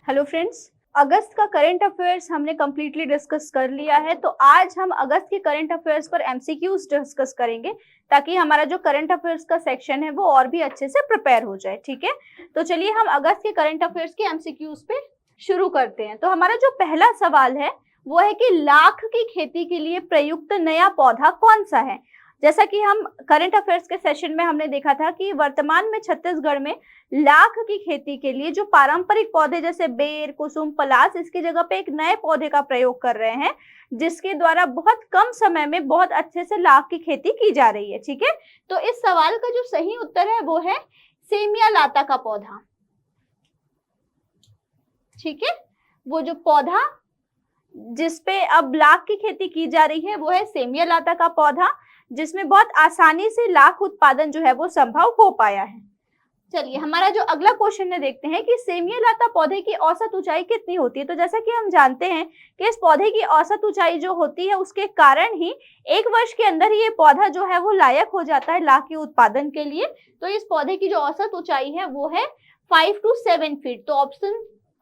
Hello friends, अगस्त का current affairs हमने completely discuss कर लिया है। तो आज हम अगस्त के करंट अफेयर्स पर एमसीक्यूज डिस्कस करेंगे ताकि हमारा जो करंट अफेयर्स का सेक्शन है वो और भी अच्छे से प्रिपेयर हो जाए। ठीक है, तो चलिए हम अगस्त के करंट अफेयर्स के एमसीक्यूज पे शुरू करते हैं। तो हमारा जो पहला सवाल है वो है कि लाख की खेती के लिए प्रयुक्त नया पौधा कौन सा है। जैसा कि हम करंट अफेयर्स के सेशन में हमने देखा था कि वर्तमान में छत्तीसगढ़ में लाख की खेती के लिए जो पारंपरिक पौधे जैसे बेर, कुसुम, पलास, इसकी जगह पे एक नए पौधे का प्रयोग कर रहे हैं जिसके द्वारा बहुत कम समय में बहुत अच्छे से लाख की खेती की जा रही है। ठीक है, तो इस सवाल का जो सही उत्तर है वो है सेमिया लाता का पौधा। ठीक है, वो जो पौधा जिसपे अब लाख की खेती की जा रही है वो है सेमिया लाता का पौधा, जिसमें बहुत आसानी से लाख उत्पादन जो है वो संभव हो पाया है। चलिए हमारा जो अगला क्वेश्चन है देखते हैं कि सेमिया लाता पौधे की औसत ऊंचाई कितनी होती है। तो जैसा कि हम जानते हैं कि इस पौधे की औसत ऊंचाई जो होती है उसके कारण ही एक वर्ष के अंदर ही ये पौधा जो है वो लायक हो जाता है लाख के उत्पादन के लिए। तो इस पौधे की जो औसत ऊंचाई है वो है 5 to 7 फीट। तो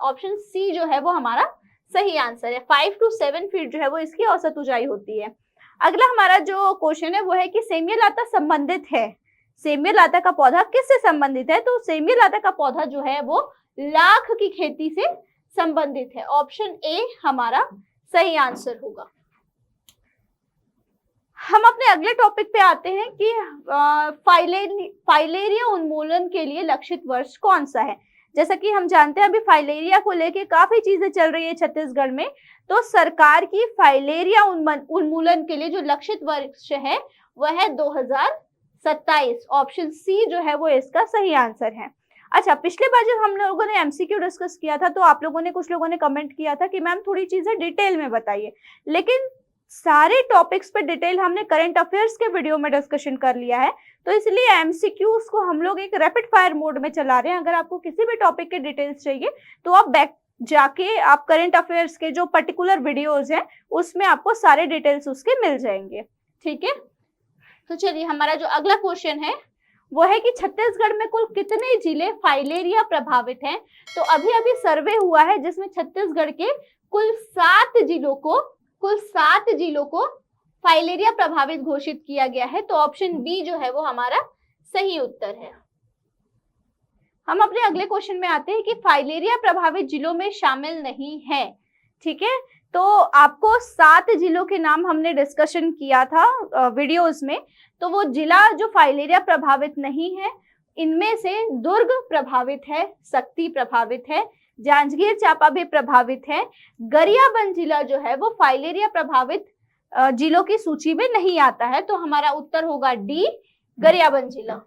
ऑप्शन सी जो है वो हमारा सही आंसर है। 5 to 7 फीट जो है वो इसकी औसत ऊंचाई होती है। अगला हमारा जो क्वेश्चन है वो है कि सेमिया लाता संबंधित है, सेमिया लाता का पौधा किससे संबंधित है। तो सेमिया लाता का पौधा जो है वो लाख की खेती से संबंधित है। ऑप्शन ए हमारा सही आंसर होगा। हम अपने अगले टॉपिक पे आते हैं कि फाइलेरिया उन्मूलन के लिए लक्षित वर्ष कौन सा है। जैसा कि हम जानते हैं अभी फाइलेरिया को लेके काफी चीजें चल रही है छत्तीसगढ़ में। तो सरकार की फाइलेरिया उन्मूलन के लिए जो लक्षित वर्ष है वह है 2027। ऑप्शन सी जो है वो इसका सही आंसर है। अच्छा, पिछले बार जब हम लोगों ने एमसीक्यू डिस्कस किया था तो आप लोगों ने कुछ लोगों ने कमेंट किया था कि मैम थोड़ी चीजें डिटेल में बताइए, लेकिन सारे टॉपिक्स पे डिटेल हमने करंट अफेयर्स के वीडियो में डिस्कशन कर लिया है। तो इसलिए एमसीक्यूज को हम लोग एक रैपिड फायर मोड में चला रहे हैं। अगर आपको किसी भी टॉपिक के डिटेल्स चाहिए तो आप बैक जाके आप करंट अफेयर्स के जो पर्टिकुलर वीडियोज हैं उसमें आपको सारे डिटेल्स उसके मिल जाएंगे। ठीक है, तो चलिए हमारा जो अगला क्वेश्चन है वो है कि छत्तीसगढ़ में कुल कितने जिले फाइलेरिया प्रभावित हैं। तो अभी अभी सर्वे हुआ है जिसमें छत्तीसगढ़ के कुल 7 जिलों को फाइलेरिया प्रभावित घोषित किया गया है। तो ऑप्शन बी जो है वो हमारा सही उत्तर है। हम अपने अगले क्वेश्चन में आते हैं कि फाइलेरिया प्रभावित जिलों में शामिल नहीं है। ठीक है, तो आपको 7 जिलों के नाम हमने डिस्कशन किया था वीडियोस में। तो वो जिला जो फाइलेरिया प्रभावित नहीं है इनमें से दुर्ग प्रभावित है, शक्ति प्रभावित है, जांजगीर चांपा भी प्रभावित है। गरियाबंद जिला जो है वो फाइलेरिया प्रभावित जिलों की सूची में नहीं आता है। तो हमारा उत्तर होगा डी, गरियाबंद जिला।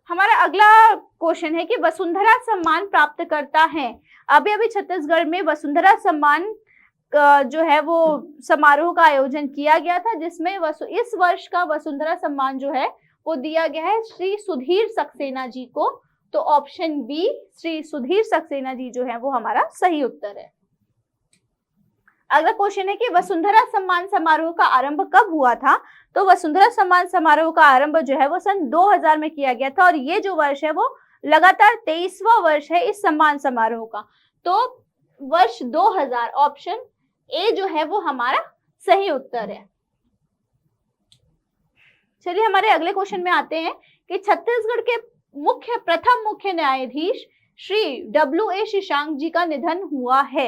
हमारा अगला क्वेश्चन है कि वसुंधरा सम्मान प्राप्त करता है। अभी अभी छत्तीसगढ़ में वसुंधरा सम्मान जो है वो समारोह का आयोजन किया गया था जिसमें इस वर्ष का वसुंधरा सम्मान जो है वो दिया गया है श्री सुधीर सक्सेना जी को। तो ऑप्शन बी श्री सुधीर सक्सेना जी जो है वो हमारा सही उत्तर है। अगला क्वेश्चन है कि वसुंधरा सम्मान समारोह का आरंभ कब हुआ था। तो वसुंधरा सम्मान समारोह का आरंभ जो है वो सन 2000 में किया गया था और ये जो वर्ष है वो लगातार 23वां वर्ष है इस सम्मान समारोह का। तो वर्ष 2000 ऑप्शन ए जो है वो हमारा सही उत्तर है। चलिए हमारे अगले क्वेश्चन में आते हैं कि छत्तीसगढ़ के प्रथम मुख्य न्यायाधीश श्री WA शशांक जी का निधन हुआ है।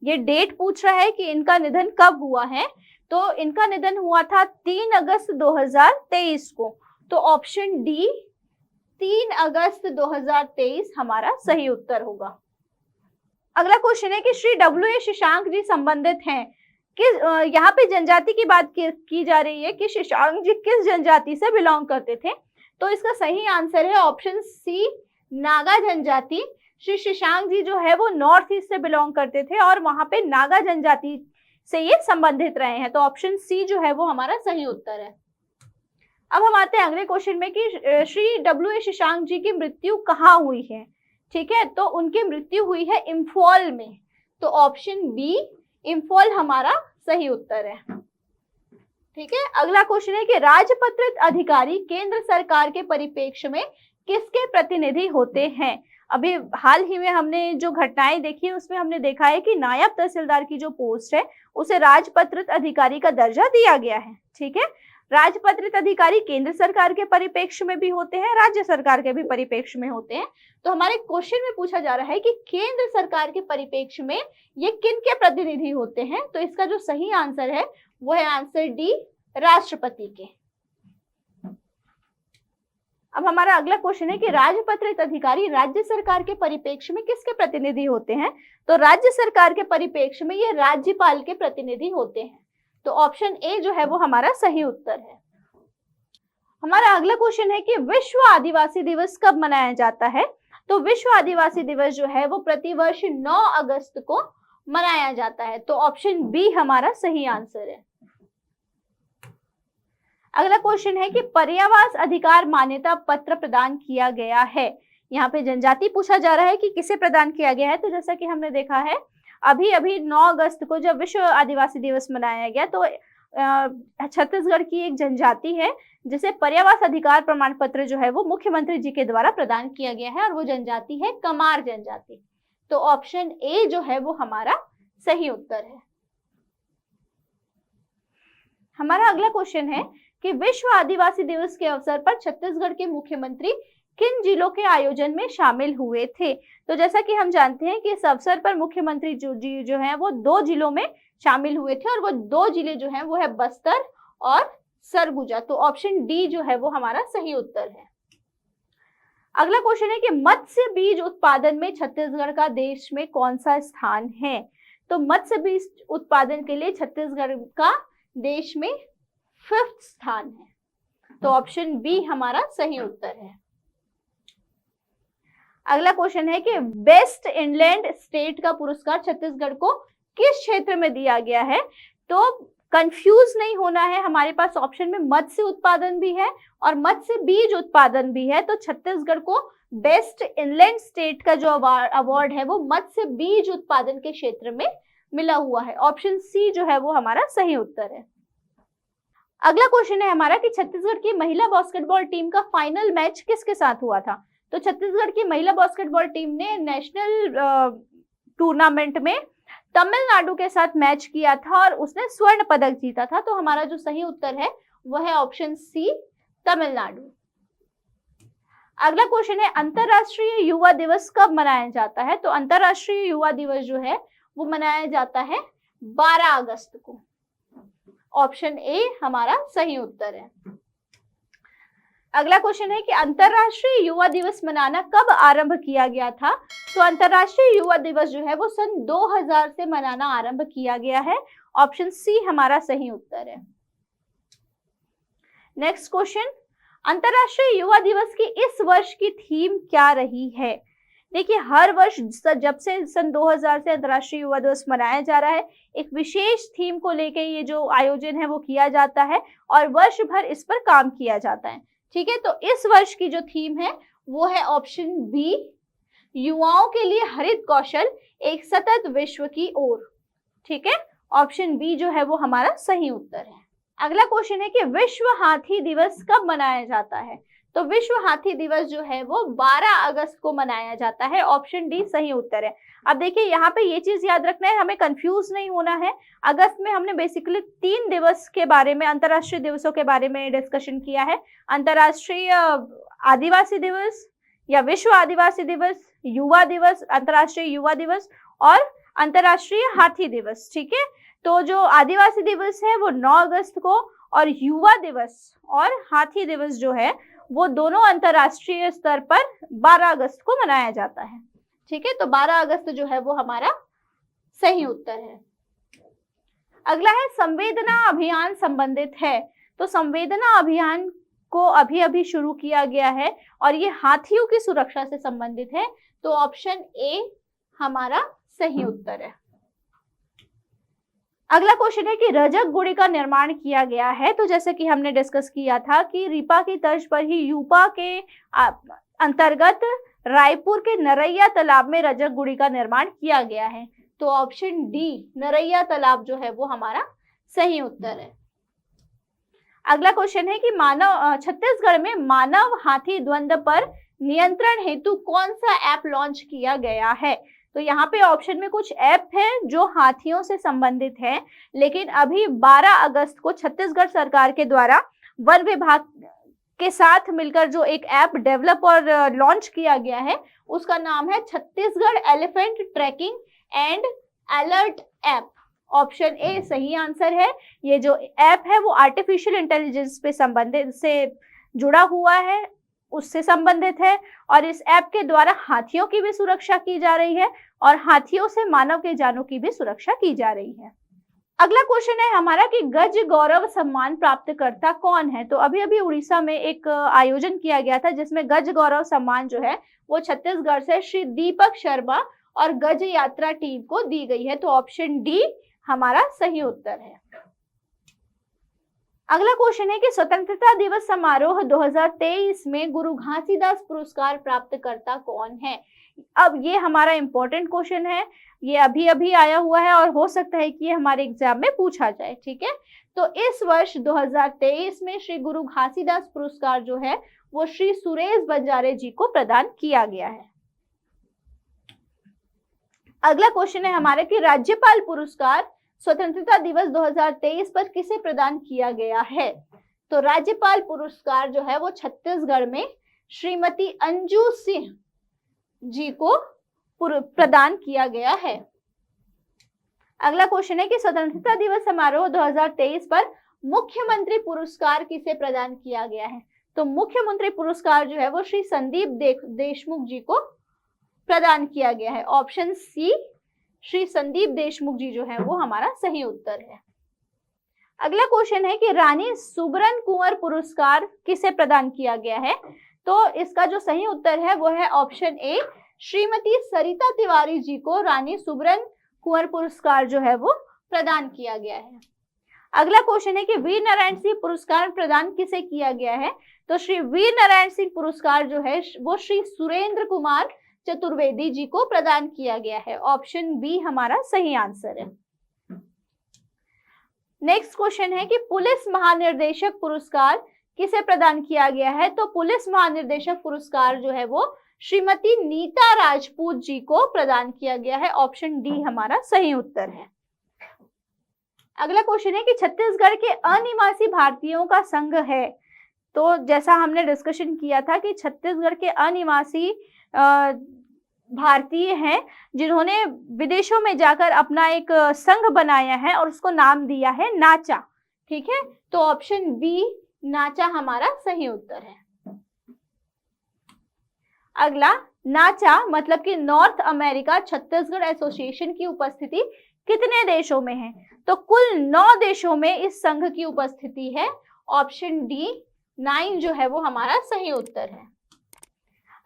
ये डेट पूछ रहा है कि इनका निधन कब हुआ है। तो इनका निधन हुआ था 3 अगस्त 2023 को। तो ऑप्शन डी 3 अगस्त 2023 हमारा सही उत्तर होगा। अगला क्वेश्चन है कि श्री WA शशांक जी संबंधित हैं किस, यहाँ पे जनजाति की बात की जा रही है कि शशांक जी किस जनजाति से बिलोंग करते थे। तो इसका सही आंसर है ऑप्शन सी, नागा जनजाति। श्री शशांक जी जो है वो नॉर्थ ईस्ट से बिलोंग करते थे और वहां पे नागा जनजाति से ये संबंधित रहे हैं। तो ऑप्शन सी जो है वो हमारा सही उत्तर है। अब हम आते हैं अगले क्वेश्चन में कि श्री WA शशांक जी की मृत्यु कहाँ हुई है। ठीक है, तो उनकी मृत्यु हुई है इम्फॉल में। तो ऑप्शन बी इम्फॉल हमारा सही उत्तर है। ठीक है, अगला क्वेश्चन है कि राजपत्रित अधिकारी केंद्र सरकार के परिप्रेक्ष्य में किसके प्रतिनिधि होते हैं। अभी हाल ही में हमने जो घटनाएं देखी उसमें हमने देखा है कि नायब तहसीलदार की जो पोस्ट है उसे राजपत्रित अधिकारी का दर्जा दिया गया है। ठीक है, राजपत्रित अधिकारी केंद्र सरकार के परिप्रेक्ष्य में भी होते हैं, राज्य सरकार के भी परिप्रेक्ष्य में होते हैं। तो हमारे क्वेश्चन में पूछा जा रहा है कि केंद्र सरकार के परिप्रेक्ष्य में ये किन के प्रतिनिधि होते हैं, तो इसका जो सही आंसर है वो है आंसर डी, राष्ट्रपति के। अब हमारा अगला क्वेश्चन है कि राजपत्रित अधिकारी राज्य सरकार के परिप्रेक्ष्य में किसके प्रतिनिधि होते हैं, तो राज्य सरकार के परिप्रेक्ष्य में ये राज्यपाल के प्रतिनिधि होते हैं। तो ऑप्शन ए जो है वो हमारा सही उत्तर है। हमारा अगला क्वेश्चन है कि विश्व आदिवासी दिवस कब मनाया जाता है, तो विश्व आदिवासी दिवस जो है वो प्रतिवर्ष 9 अगस्त को मनाया जाता है। तो ऑप्शन बी हमारा सही आंसर है। अगला क्वेश्चन है कि पर्यावास अधिकार मान्यता पत्र प्रदान किया गया है, यहाँ पे जनजाति पूछा जा रहा है कि किसे प्रदान किया गया है। तो जैसा कि हमने देखा है अभी 9 अगस्त को जब विश्व आदिवासी दिवस मनाया गया तो छत्तीसगढ़ की एक जनजाति है जिसे पर्यावास अधिकार प्रमाण पत्र जो है वो मुख्यमंत्री जी के द्वारा प्रदान किया गया है और वो जनजाति है कमार जनजाति। तो ऑप्शन ए जो है वो हमारा सही उत्तर है। हमारा अगला क्वेश्चन है कि विश्व आदिवासी दिवस के अवसर पर छत्तीसगढ़ के मुख्यमंत्री किन जिलों के आयोजन में शामिल हुए थे। तो जैसा कि हम जानते हैं कि इस अवसर पर मुख्यमंत्री जो है वो 2 जिलों में शामिल हुए थे और वो 2 जिले जो हैं वो है बस्तर और सरगुजा। तो ऑप्शन डी जो है वो हमारा सही उत्तर है। अगला क्वेश्चन है कि मत्स्य बीज उत्पादन में छत्तीसगढ़ का देश में कौन सा स्थान है, तो मत्स्य बीज उत्पादन के लिए छत्तीसगढ़ का देश में 5th स्थान है। तो ऑप्शन बी हमारा सही उत्तर है। अगला क्वेश्चन है कि बेस्ट इनलैंड स्टेट का पुरस्कार छत्तीसगढ़ को किस क्षेत्र में दिया गया है। तो कंफ्यूज नहीं होना है, हमारे पास ऑप्शन में मत्स्य उत्पादन भी है और मत्स्य बीज उत्पादन भी है। तो छत्तीसगढ़ को बेस्ट इनलैंड स्टेट का जो अवार्ड है वो मत्स्य बीज उत्पादन के क्षेत्र में मिला हुआ है। ऑप्शन सी जो है वो हमारा सही उत्तर है। अगला क्वेश्चन है हमारा कि छत्तीसगढ़ की महिला बास्केटबॉल टीम का फाइनल मैच किसके साथ हुआ था। तो छत्तीसगढ़ की महिला बास्केटबॉल टीम ने नेशनल टूर्नामेंट में तमिलनाडु के साथ मैच किया था और उसने स्वर्ण पदक जीता था। तो हमारा जो सही उत्तर है वह है ऑप्शन सी, तमिलनाडु। अगला क्वेश्चन है अंतरराष्ट्रीय युवा दिवस कब मनाया जाता है। तो अंतरराष्ट्रीय युवा दिवस जो है वो मनाया जाता है 12 अगस्त को। ऑप्शन ए हमारा सही उत्तर है। अगला क्वेश्चन है कि अंतरराष्ट्रीय युवा दिवस मनाना कब आरंभ किया गया था। तो अंतरराष्ट्रीय युवा दिवस जो है वो सन 2000 से मनाना आरंभ किया गया है। ऑप्शन सी हमारा सही उत्तर है। नेक्स्ट क्वेश्चन, अंतरराष्ट्रीय युवा दिवस की इस वर्ष की थीम क्या रही है। देखिए हर वर्ष जब से सन 2000 से अंतरराष्ट्रीय युवा दिवस मनाया जा रहा है एक विशेष थीम को लेकर ये जो आयोजन है वो किया जाता है और वर्ष भर इस पर काम किया जाता है। ठीक है, तो इस वर्ष की जो थीम है वो है ऑप्शन बी, युवाओं के लिए हरित कौशल एक सतत विश्व की ओर। ठीक है, ऑप्शन बी जो है वो हमारा सही उत्तर है। अगला क्वेश्चन है कि विश्व हाथी दिवस कब मनाया जाता है। तो विश्व हाथी दिवस जो है वो 12 अगस्त को मनाया जाता है। ऑप्शन डी सही उत्तर है। अब देखिए यहाँ पे ये चीज याद रखना है, हमें कंफ्यूज नहीं होना है। अगस्त में हमने बेसिकली 3 दिवस के बारे में, अंतरराष्ट्रीय दिवसों के बारे में डिस्कशन किया है। अंतरराष्ट्रीय आदिवासी दिवस या विश्व आदिवासी दिवस, युवा दिवस, अंतरराष्ट्रीय युवा दिवस और अंतरराष्ट्रीय हाथी दिवस। ठीक है, तो जो आदिवासी दिवस है वो 9 अगस्त को और युवा दिवस और हाथी दिवस जो है वो दोनों अंतरराष्ट्रीय स्तर पर 12 अगस्त को मनाया जाता है। ठीक है, तो 12 अगस्त जो है वो हमारा सही उत्तर है। अगला है संवेदना अभियान संबंधित है। तो संवेदना अभियान को अभी शुरू किया गया है और ये हाथियों की सुरक्षा से संबंधित है। तो ऑप्शन ए हमारा सही उत्तर है। अगला क्वेश्चन है कि रजक गुड़ी का निर्माण किया गया है। तो जैसे कि हमने डिस्कस किया था कि रीपा की तर्ज पर ही यूपा के अंतर्गत रायपुर के नरैया तालाब में रजक गुड़ी का निर्माण किया गया है। तो ऑप्शन डी नरैया तालाब जो है वो हमारा सही उत्तर है। अगला क्वेश्चन है कि छत्तीसगढ़ में मानव हाथी द्वंद्व पर नियंत्रण हेतु कौन सा ऐप लॉन्च किया गया है। तो यहाँ पे ऑप्शन में कुछ ऐप है जो हाथियों से संबंधित है, लेकिन अभी 12 अगस्त को छत्तीसगढ़ सरकार के द्वारा वन विभाग के साथ मिलकर जो एक ऐप डेवलप और लॉन्च किया गया है उसका नाम है Chhattisgarh elephant tracking and alert app. Option A सही आंसर है। ये जो ऐप है वो आर्टिफिशियल इंटेलिजेंस पे संबंधित से जुड़ा हुआ है, उससे संबंधित है, और इस ऐप के द्वारा हाथियों की भी सुरक्षा की जा रही है और हाथियों से मानव के जानों की भी सुरक्षा की जा रही है। अगला क्वेश्चन है हमारा कि गज गौरव सम्मान प्राप्तकर्ता कौन है। तो अभी अभी उड़ीसा में एक आयोजन किया गया था जिसमें गज गौरव सम्मान जो है वो छत्तीसगढ़ से श्री दीपक शर्मा और गज यात्रा टीम को दी गई है। तो ऑप्शन डी हमारा सही उत्तर है। अगला क्वेश्चन है कि स्वतंत्रता दिवस समारोह 2023 में गुरु घासीदास पुरस्कार प्राप्तकर्ता कौन है। अब ये हमारा इंपॉर्टेंट क्वेश्चन है, ये अभी अभी आया हुआ है और हो सकता है कि ये हमारे एग्जाम में पूछा जाए। ठीक है, तो इस वर्ष 2023 में श्री गुरु घासीदास पुरस्कार जो है वो श्री सुरेश बंजारे जी को प्रदान किया गया है। अगला क्वेश्चन है हमारे कि राज्यपाल पुरस्कार स्वतंत्रता दिवस 2023 पर किसे प्रदान किया गया है। तो राज्यपाल पुरस्कार जो है वो छत्तीसगढ़ में श्रीमती अंजू सिंह जी को प्रदान किया गया है। अगला क्वेश्चन है कि स्वतंत्रता दिवस समारोह 2023 पर मुख्यमंत्री पुरस्कार किसे प्रदान किया गया है। तो मुख्यमंत्री पुरस्कार जो है वो श्री संदीप देशमुख जी को प्रदान किया गया है। ऑप्शन सी श्री संदीप देशमुख जी जो है वो हमारा सही उत्तर है। अगला क्वेश्चन है कि रानी सुबरन कुंवर पुरस्कार किसे प्रदान किया गया है। तो इसका जो सही उत्तर है वो है ऑप्शन ए श्रीमती सरिता तिवारी जी को रानी सुबरन कुंवर पुरस्कार जो है वो प्रदान किया गया है। अगला क्वेश्चन है कि वीर नारायण सिंह पुरस्कार प्रदान किसे किया गया है। तो श्री वीर नारायण सिंह पुरस्कार जो है वो श्री सुरेंद्र कुमार चतुर्वेदी जी को प्रदान किया गया है। ऑप्शन बी हमारा सही आंसर है। नेक्स्ट क्वेश्चन है कि पुलिस महानिर्देशक पुरस्कार किसे प्रदान किया गया है। तो पुलिस महानिर्देशक पुरस्कार जो है वो श्रीमती नीता राजपूत जी को प्रदान किया गया है। ऑप्शन डी हमारा सही उत्तर है। अगला क्वेश्चन है कि छत्तीसगढ़ के अनिवासी भारतीयों का संघ है। तो जैसा हमने डिस्कशन किया था कि छत्तीसगढ़ के अनिवासी भारतीय हैं जिन्होंने विदेशों में जाकर अपना एक संघ बनाया है और उसको नाम दिया है नाचा। ठीक है, तो ऑप्शन बी नाचा हमारा सही उत्तर है। अगला नाचा मतलब कि नॉर्थ अमेरिका छत्तीसगढ़ एसोसिएशन की उपस्थिति कितने देशों में है। तो कुल 9 देशों में इस संघ की उपस्थिति है। ऑप्शन डी 9 जो है वो हमारा सही उत्तर है।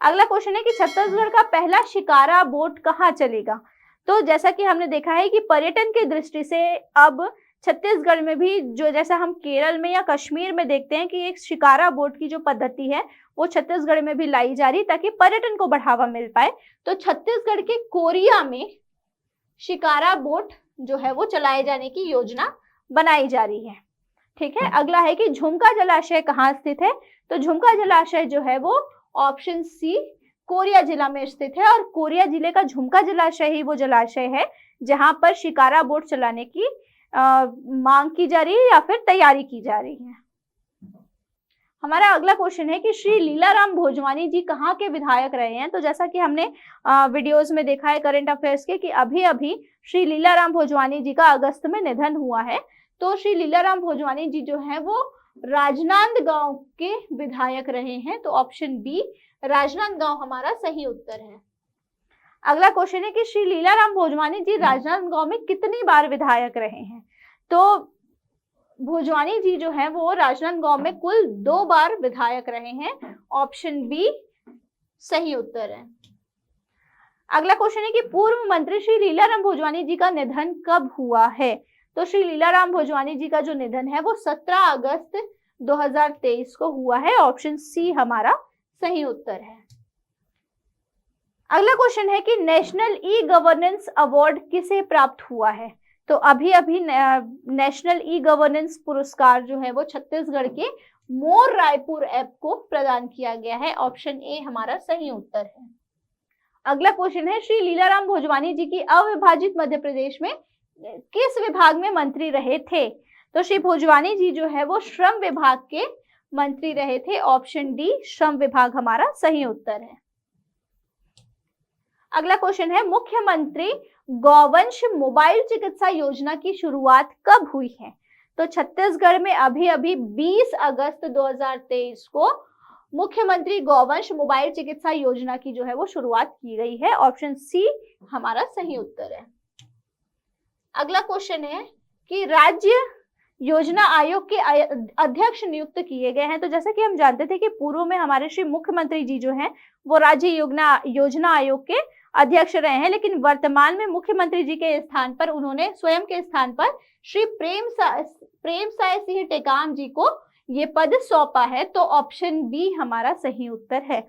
अगला क्वेश्चन है कि छत्तीसगढ़ का पहला शिकारा बोट कहाँ चलेगा। तो जैसा कि हमने देखा है कि पर्यटन की दृष्टि से अब छत्तीसगढ़ में भी जो जैसा हम केरल में या कश्मीर में देखते हैं कि एक शिकारा बोट की जो पद्धति है वो छत्तीसगढ़ में भी लाई जा रही ताकि पर्यटन को बढ़ावा मिल पाए। तो छत्तीसगढ़ के कोरिया में शिकारा बोट जो है वो चलाए जाने की योजना बनाई जा रही है। ठीक है, अगला है कि झुमका जलाशय कहाँ स्थित है। तो झुमका जलाशय जो है वो ऑप्शन सी कोरिया जिला में स्थित है और कोरिया जिले का झुमका जलाशय ही वो जलाशय है जहां पर शिकारा बोट चलाने की मांग की जा रही है या फिर तैयारी की जा रही है। हमारा अगला क्वेश्चन है कि श्री लीलाराम भोजवानी जी कहाँ के विधायक रहे हैं। तो जैसा कि हमने वीडियोस में देखा है करंट अफेयर्स के कि अभी अभी श्री लीलाराम भोजवानी जी का अगस्त में निधन हुआ है। तो श्री लीलाराम भोजवानी जी जो है वो राजनांदगांव के विधायक रहे हैं। तो ऑप्शन बी राजनांदगांव हमारा सही उत्तर है। अगला क्वेश्चन है कि श्री लीलाराम भोजवानी जी राजनांदगांव में कितनी बार विधायक रहे हैं। तो भोजवानी जी जो है वो राजनांदगांव में कुल 2 बार विधायक रहे हैं। ऑप्शन बी सही उत्तर है। अगला क्वेश्चन है कि पूर्व मंत्री श्री लीलाराम भोजवानी जी का निधन कब हुआ है। तो श्री लीलाराम भोजवानी जी का जो निधन है वो 17 अगस्त 2023 को हुआ है। ऑप्शन सी हमारा सही उत्तर है। अगला क्वेश्चन है कि नेशनल ई गवर्नेंस अवार्ड किसे प्राप्त हुआ है। तो अभी अभी नेशनल ई गवर्नेंस पुरस्कार जो है वो छत्तीसगढ़ के मोर रायपुर ऐप को प्रदान किया गया है। ऑप्शन ए हमारा सही उत्तर है। अगला क्वेश्चन है, श्री लीलाराम भोजवानी जी की अविभाजित मध्य प्रदेश में किस विभाग में मंत्री रहे थे? तो श्री भोजवानी जी जो है वो श्रम विभाग के मंत्री रहे थे। ऑप्शन डी श्रम विभाग हमारा सही उत्तर है। अगला क्वेश्चन है, मुख्यमंत्री गौवंश मोबाइल चिकित्सा योजना की शुरुआत कब हुई है? तो छत्तीसगढ़ में अभी अभी 20 अगस्त 2023 को मुख्यमंत्री गौवंश मोबाइल चिकित्सा योजना की जो है वो शुरुआत की गई है। ऑप्शन सी हमारा सही उत्तर है। अगला क्वेश्चन है कि राज्य योजना आयोग के अध्यक्ष नियुक्त किए गए हैं। तो जैसा कि हम जानते थे कि पूर्व में हमारे श्री मुख्यमंत्री जी जो हैं वो राज्य योजना आयोग के अध्यक्ष रहे हैं, लेकिन वर्तमान में मुख्यमंत्री जी के स्थान पर उन्होंने स्वयं के स्थान पर श्री प्रेमसाय सिंह टेकाम जी को ये पद सौंपा है। तो ऑप्शन बी हमारा सही उत्तर है।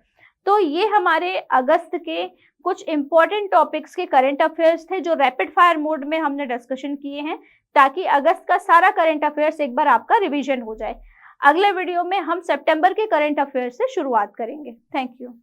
तो ये हमारे अगस्त के कुछ इंपॉर्टेंट टॉपिक्स के करंट अफेयर्स थे जो रैपिड फायर मोड में हमने डिस्कशन किए हैं, ताकि अगस्त का सारा करंट अफेयर्स एक बार आपका रिवीजन हो जाए। अगले वीडियो में हम सितंबर के करंट अफेयर्स से शुरुआत करेंगे। Thank you.